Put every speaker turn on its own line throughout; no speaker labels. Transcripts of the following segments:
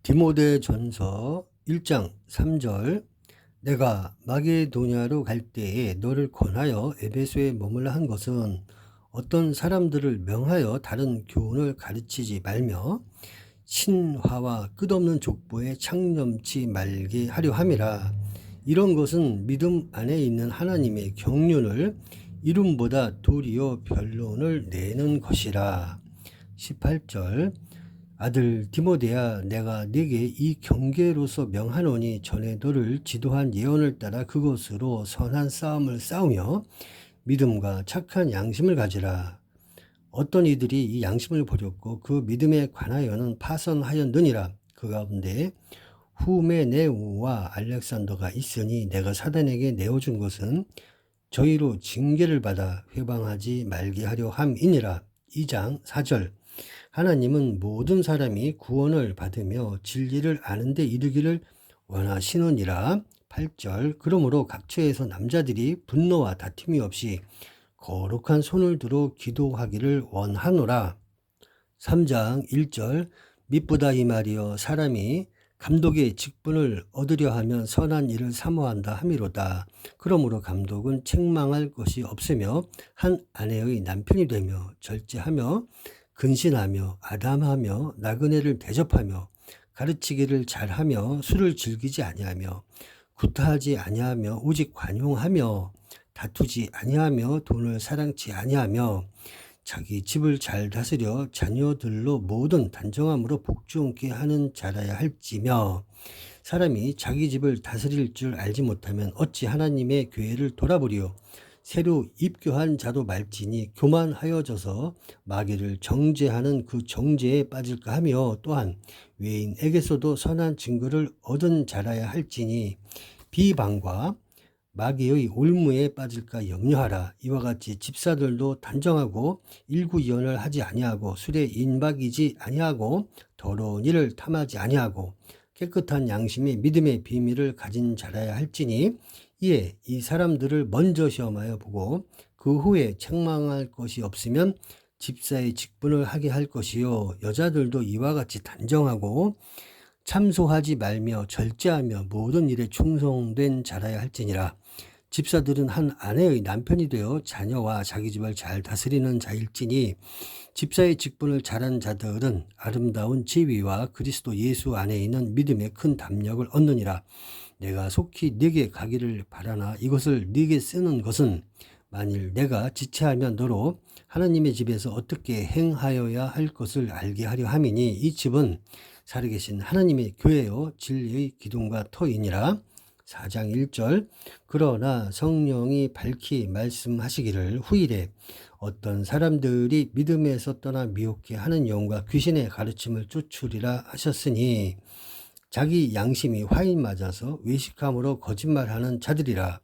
디모데전서 1장 3절 내가 마게도냐로 갈 때에 너를 권하여 에베소에 머물라 한 것은 어떤 사람들을 명하여 다른 교훈을 가르치지 말며 신화와 끝없는 족보에 창념치 말게 하려 함이라. 이런 것은 믿음 안에 있는 하나님의 경륜을 이름보다 도리어 변론을 내는 것이라. 18절 아들 디모데야, 내가 네게 이 경계로서 명하노니 전에 너를 지도한 예언을 따라 그것으로 선한 싸움을 싸우며 믿음과 착한 양심을 가지라. 어떤 이들이 이 양심을 버렸고 그 믿음에 관하여는 파선하였느니라. 그 가운데 후메네우와 알렉산더가 있으니 내가 사단에게 내어준 것은 저희로 징계를 받아 회방하지 말게 하려 함이니라. 2장 4절 하나님은 모든 사람이 구원을 받으며 진리를 아는 데 이르기를 원하시느니라. 8절 그러므로 각처에서 남자들이 분노와 다툼이 없이 거룩한 손을 들어 기도하기를 원하노라. 3장 1절 미쁘다 이 말이여 사람이 감독의 직분을 얻으려 하면 선한 일을 사모한다 함이로다. 그러므로 감독은 책망할 것이 없으며 한 아내의 남편이 되며 절제하며 근신하며 아담하며 나그네를 대접하며 가르치기를 잘하며 술을 즐기지 아니하며 구타하지 아니하며 오직 관용하며 다투지 아니하며 돈을 사랑치 아니하며 자기 집을 잘 다스려 자녀들로 모든 단정함으로 복종케 하는 자라야 할지며 사람이 자기 집을 다스릴 줄 알지 못하면 어찌 하나님의 교회를 돌아보리요. 새로 입교한 자도 말지니 교만하여져서 마귀를 정죄하는 그 정죄에 빠질까 하며 또한 외인에게서도 선한 증거를 얻은 자라야 할지니 비방과 마귀의 올무에 빠질까 염려하라. 이와 같이 집사들도 단정하고 일구이연을 하지 아니하고 술에 인박이지 아니하고 더러운 일을 탐하지 아니하고 깨끗한 양심의 믿음의 비밀을 가진 자라야 할지니 이에 이 사람들을 먼저 시험하여 보고 그 후에 책망할 것이 없으면 집사의 직분을 하게 할 것이요 여자들도 이와 같이 단정하고 참소하지 말며 절제하며 모든 일에 충성된 자라야 할지니라. 집사들은 한 아내의 남편이 되어 자녀와 자기 집을 잘 다스리는 자일지니 집사의 직분을 잘한 자들은 아름다운 지위와 그리스도 예수 안에 있는 믿음의 큰 담력을 얻느니라. 내가 속히 네게 가기를 바라나 이것을 네게 쓰는 것은 만일 내가 지체하면 너로 하나님의 집에서 어떻게 행하여야 할 것을 알게 하려 함이니 이 집은 살아계신 하나님의 교회요 진리의 기둥과 터이니라. 4장 1절 그러나 성령이 밝히 말씀하시기를 후일에 어떤 사람들이 믿음에서 떠나 미혹해 하는 영과 귀신의 가르침을 쫓으리라 하셨으니 자기 양심이 화인 맞아서 외식함으로 거짓말하는 자들이라.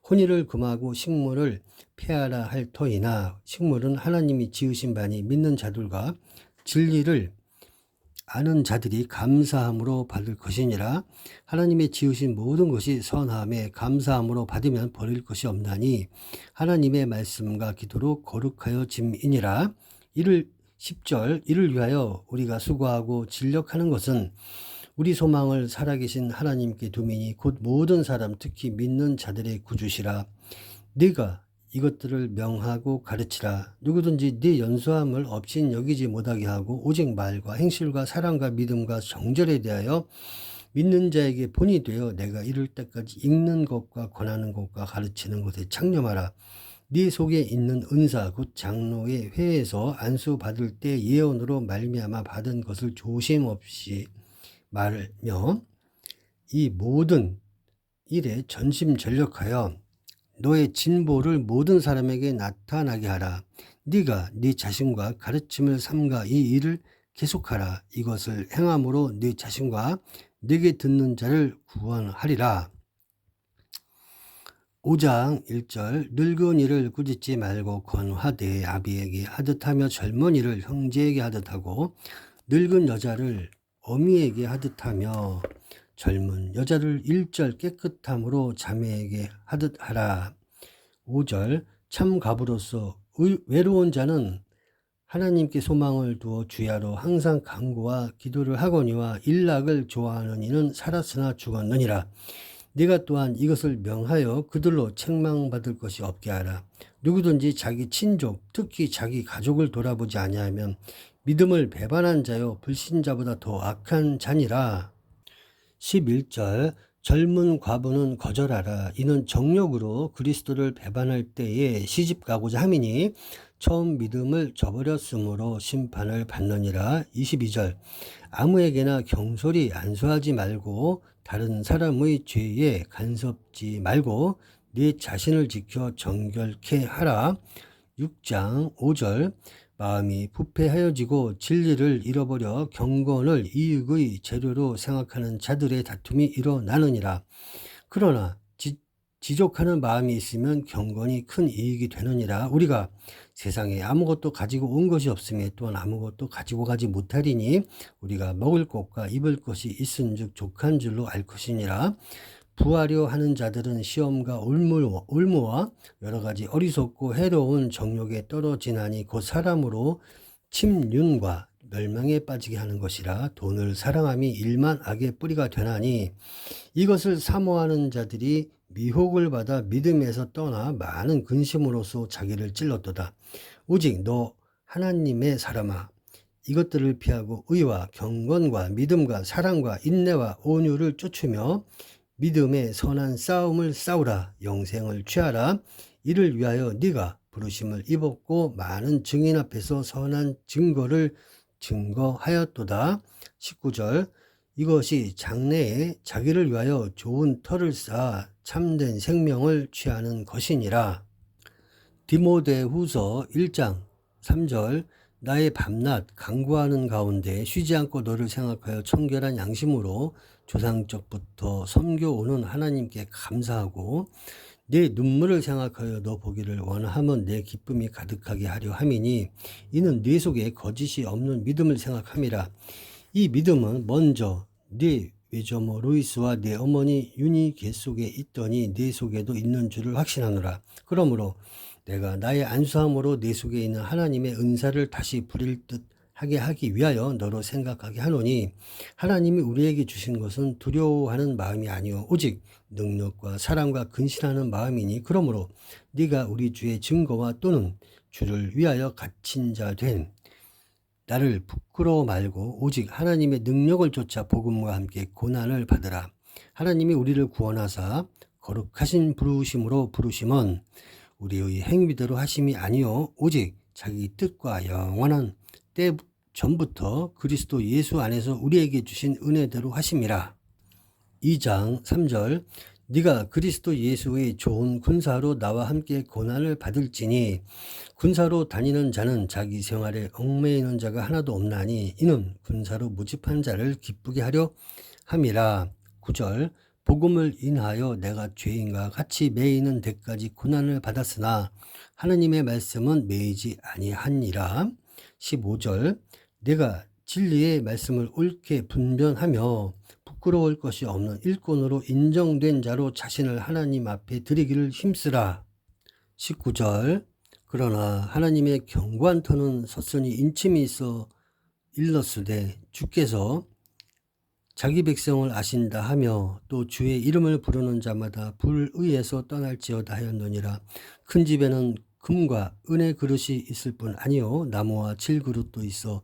혼의를 금하고 식물을 폐하라 할 터이나 식물은 하나님이 지으신 바니 믿는 자들과 진리를 아는 자들이 감사함으로 받을 것이니라. 하나님의 지으신 모든 것이 선함에 감사함으로 받으면 버릴 것이 없나니 하나님의 말씀과 기도로 거룩하여 짐이니라. 10절 이를 위하여 우리가 수고하고 진력하는 것은 우리 소망을 살아계신 하나님께 두미니 곧 모든 사람 특히 믿는 자들의 구주시라. 네가 이것들을 명하고 가르치라. 누구든지 네 연소함을 없인 여기지 못하게 하고 오직 말과 행실과 사랑과 믿음과 정절에 대하여 믿는 자에게 본이 되어 내가 이룰 때까지 읽는 것과 권하는 것과 가르치는 것에 창념하라. 네 속에 있는 은사 곧 장로의 회에서 안수 받을 때 예언으로 말미암아 받은 것을 조심 없이 말며 이 모든 일에 전심전력하여 너의 진보를 모든 사람에게 나타나게 하라. 네가 네 자신과 가르침을 삼가 이 일을 계속하라. 이것을 행함으로 네 자신과 네게 듣는 자를 구원하리라. 5장 1절 늙은 이를 꾸짖지 말고 권하되 아비에게 하듯하며 젊은이를 형제에게 하듯하고 늙은 여자를 어미에게 하듯하며 젊은 여자를 일절 깨끗함으로 자매에게 하듯하라. 5절 참 가부로서 외로운 자는 하나님께 소망을 두어 주야로 항상 간구와 기도를 하거니와 일락을 좋아하는 이는 살았으나 죽었느니라. 네가 또한 이것을 명하여 그들로 책망받을 것이 없게 하라. 누구든지 자기 친족, 특히 자기 가족을 돌아보지 아니하면 믿음을 배반한 자요 불신자보다 더 악한 자니라. 11절 젊은 과부는 거절하라. 이는 정욕으로 그리스도를 배반할 때에 시집 가고자 함이니 처음 믿음을 저버렸으므로 심판을 받느니라. 22절 아무에게나 경솔히 안수하지 말고 다른 사람의 죄에 간섭지 말고 네 자신을 지켜 정결케 하라. 6장 5절 마음이 부패하여지고 진리를 잃어버려 경건을 이익의 재료로 생각하는 자들의 다툼이 일어나느니라. 그러나 지족하는 마음이 있으면 경건이 큰 이익이 되느니라. 우리가 세상에 아무것도 가지고 온 것이 없으며 또한 아무것도 가지고 가지 못하리니 우리가 먹을 것과 입을 것이 있은즉 족한 줄로 알 것이니라. 부하려 하는 자들은 시험과 올무와 여러 가지 어리석고 해로운 정욕에 떨어지나니 곧 사람으로 침륜과 멸망에 빠지게 하는 것이라. 돈을 사랑함이 일만 악의 뿌리가 되나니 이것을 사모하는 자들이 미혹을 받아 믿음에서 떠나 많은 근심으로써 자기를 찔렀도다. 오직 너 하나님의 사람아, 이것들을 피하고 의와 경건과 믿음과 사랑과 인내와 온유를 쫓으며 믿음의 선한 싸움을 싸우라. 영생을 취하라. 이를 위하여 네가 부르심을 입었고 많은 증인 앞에서 선한 증거를 증거하였도다. 19절 이것이 장래에 자기를 위하여 좋은 터를 쌓아 참된 생명을 취하는 것이니라. 디모데후서 1장 3절 나의 밤낮 간구하는 가운데 쉬지 않고 너를 생각하여 청결한 양심으로 조상적부터 섬겨오는 하나님께 감사하고 내 눈물을 생각하여 너 보기를 원하면 내 기쁨이 가득하게 하려 함이니 이는 네 속에 거짓이 없는 믿음을 생각함이라. 이 믿음은 먼저 네 외조모 로이스와 내 어머니 유니게 속에 있더니 네 속에도 있는 줄을 확신하노라. 그러므로 내가 나의 안수함으로 내 속에 있는 하나님의 은사를 다시 부릴 듯 하게 하기 위하여 너로 생각하게 하노니 하나님이 우리에게 주신 것은 두려워하는 마음이 아니요 오직 능력과 사랑과 근신하는 마음이니 그러므로 네가 우리 주의 증거와 또는 주를 위하여 갇힌 자 된 나를 부끄러워 말고 오직 하나님의 능력을 쫓아 복음과 함께 고난을 받으라. 하나님이 우리를 구원하사 거룩하신 부르심으로 부르심은 우리의 행위대로 하심이 아니요 오직 자기 뜻과 영원한 때 전부터 그리스도 예수 안에서 우리에게 주신 은혜대로 하심이라. 2장 3절 네가 그리스도 예수의 좋은 군사로 나와 함께 고난을 받을지니 군사로 다니는 자는 자기 생활에 얽매이는 자가 하나도 없나니 이는 군사로 모집한 자를 기쁘게 하려 함이라. 9절 복음을 인하여 내가 죄인과 같이 매이는 데까지 고난을 받았으나 하나님의 말씀은 매이지 아니하니라. 15절 내가 진리의 말씀을 옳게 분별하며 부끄러울 것이 없는 일꾼으로 인정된 자로 자신을 하나님 앞에 드리기를 힘쓰라. 19절 그러나 하나님의 견고한 터는 섰으니 인침이 있어 일렀으되 주께서 자기 백성을 아신다 하며 또 주의 이름을 부르는 자마다 불의에서 떠날지어다 하였느니라. 큰 집에는 금과 은의 그릇이 있을 뿐 아니요 나무와 질그릇도 있어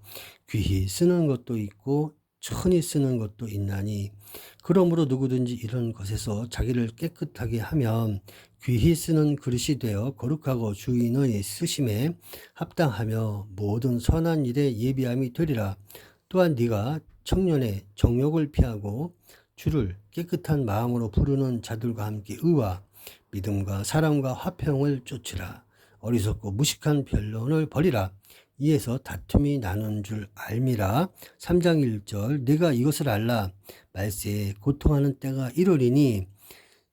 귀히 쓰는 것도 있고 천히 쓰는 것도 있나니 그러므로 누구든지 이런 것에서 자기를 깨끗하게 하면 귀히 쓰는 그릇이 되어 거룩하고 주인의 쓰심에 합당하며 모든 선한 일에 예비함이 되리라. 또한 네가 청년의 정욕을 피하고 주를 깨끗한 마음으로 부르는 자들과 함께 의와 믿음과 사랑과 화평을 쫓으라. 어리석고 무식한 변론을 버리라. 이에서 다툼이 나는 줄 알미라. 3장 1절 내가 이것을 알라. 말세에 고통하는 때가 이르리니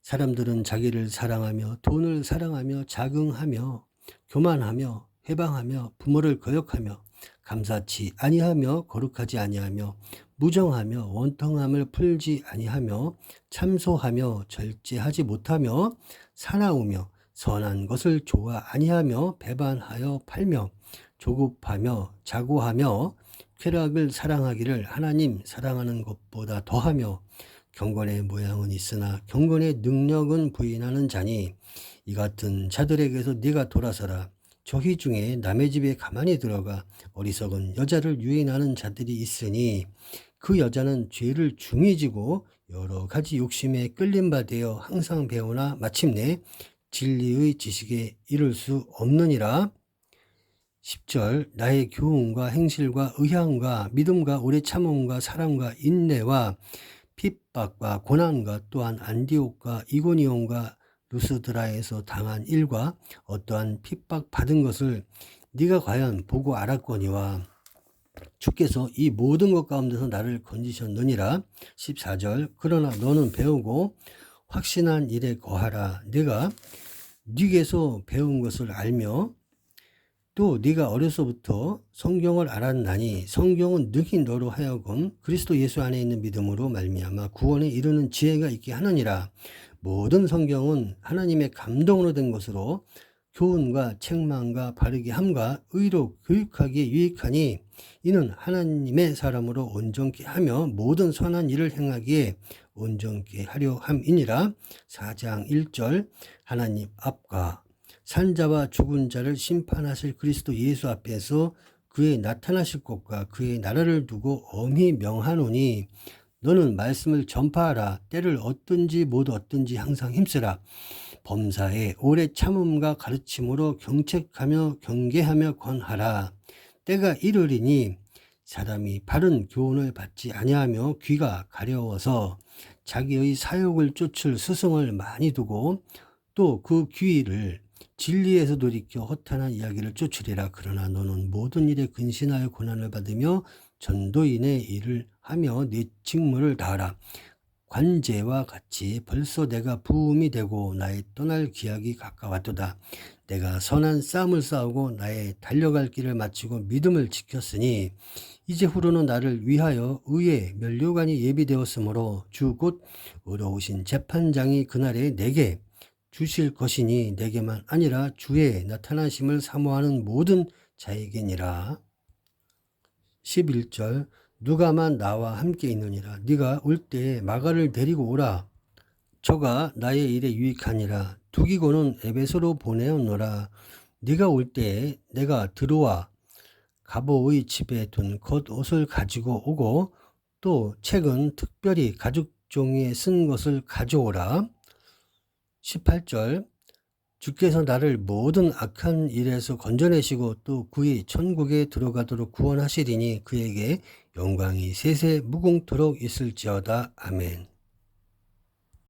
사람들은 자기를 사랑하며 돈을 사랑하며 자긍하며 교만하며 해방하며 부모를 거역하며 감사치 아니하며 거룩하지 아니하며 무정하며 원통함을 풀지 아니하며 참소하며 절제하지 못하며 사나우며 선한 것을 좋아 아니하며 배반하여 팔며 조급하며 자고하며 쾌락을 사랑하기를 하나님 사랑하는 것보다 더하며 경건의 모양은 있으나 경건의 능력은 부인하는 자니 이 같은 자들에게서 네가 돌아서라. 저희 중에 남의 집에 가만히 들어가 어리석은 여자를 유인하는 자들이 있으니 그 여자는 죄를 중히 지고 여러 가지 욕심에 끌린 바 되어 항상 배우나 마침내 진리의 지식에 이를 수 없느니라. 10절 나의 교훈과 행실과 의향과 믿음과 오래 참음과 사랑과 인내와 핍박과 고난과 또한 안디옥과 이고니온과 루스드라에서 당한 일과 어떠한 핍박 받은 것을 네가 과연 보고 알았거니와 주께서 이 모든 것 가운데서 나를 건지셨느니라. 14절 그러나 너는 배우고 확신한 일에 거하라. 네가 네게서 배운 것을 알며 또 네가 어려서부터 성경을 알았나니 성경은 능히 너로 하여금 그리스도 예수 안에 있는 믿음으로 말미암아 구원에 이르는 지혜가 있게 하느니라. 모든 성경은 하나님의 감동으로 된 것으로 교훈과 책망과 바르게 함과 의로 교육하기에 유익하니 이는 하나님의 사람으로 온전케 하며 모든 선한 일을 행하기에 온전케 하려 함이니라. 4장 1절 하나님 앞과 산자와 죽은 자를 심판하실 그리스도 예수 앞에서 그의 나타나실 것과 그의 나라를 두고 엄히 명하노니 너는 말씀을 전파하라. 때를 얻든지 못 얻든지 항상 힘쓰라. 범사에 오래 참음과 가르침으로 경책하며 경계하며 권하라. 때가 이르리니 사람이 바른 교훈을 받지 아니하며 귀가 가려워서 자기의 사욕을 쫓을 스승을 많이 두고 또 그 귀를 진리에서 돌이켜 허탄한 이야기를 쫓으리라. 그러나 너는 모든 일에 근신하여 고난을 받으며 전도인의 일을 하며 네 직무를 다하라. 관제와 같이 벌써 내가 부음이 되고 나의 떠날 기약이 가까웠도다. 내가 선한 싸움을 싸우고 나의 달려갈 길을 마치고 믿음을 지켰으니 이제후로는 나를 위하여 의의 면류관이 예비되었으므로 주 곧 의로우신 재판장이 그날에 내게 주실 것이니 내게만 아니라 주의 나타나심을 사모하는 모든 자에게니라. 11절 누가만 나와 함께 있느니라. 네가 올 때에 마가를 데리고 오라. 저가 나의 일에 유익하니라. 두기고는 에베소로 보내었노라. 네가 올 때에 내가 들어와 가보의 집에 둔 겉옷을 가지고 오고 또 책은 특별히 가죽 종이에 쓴 것을 가져오라. 18절 주께서 나를 모든 악한 일에서 건져내시고 또 그의 천국에 들어가도록 구원하시리니 그에게 영광이 세세 무궁토록 있을지어다. 아멘.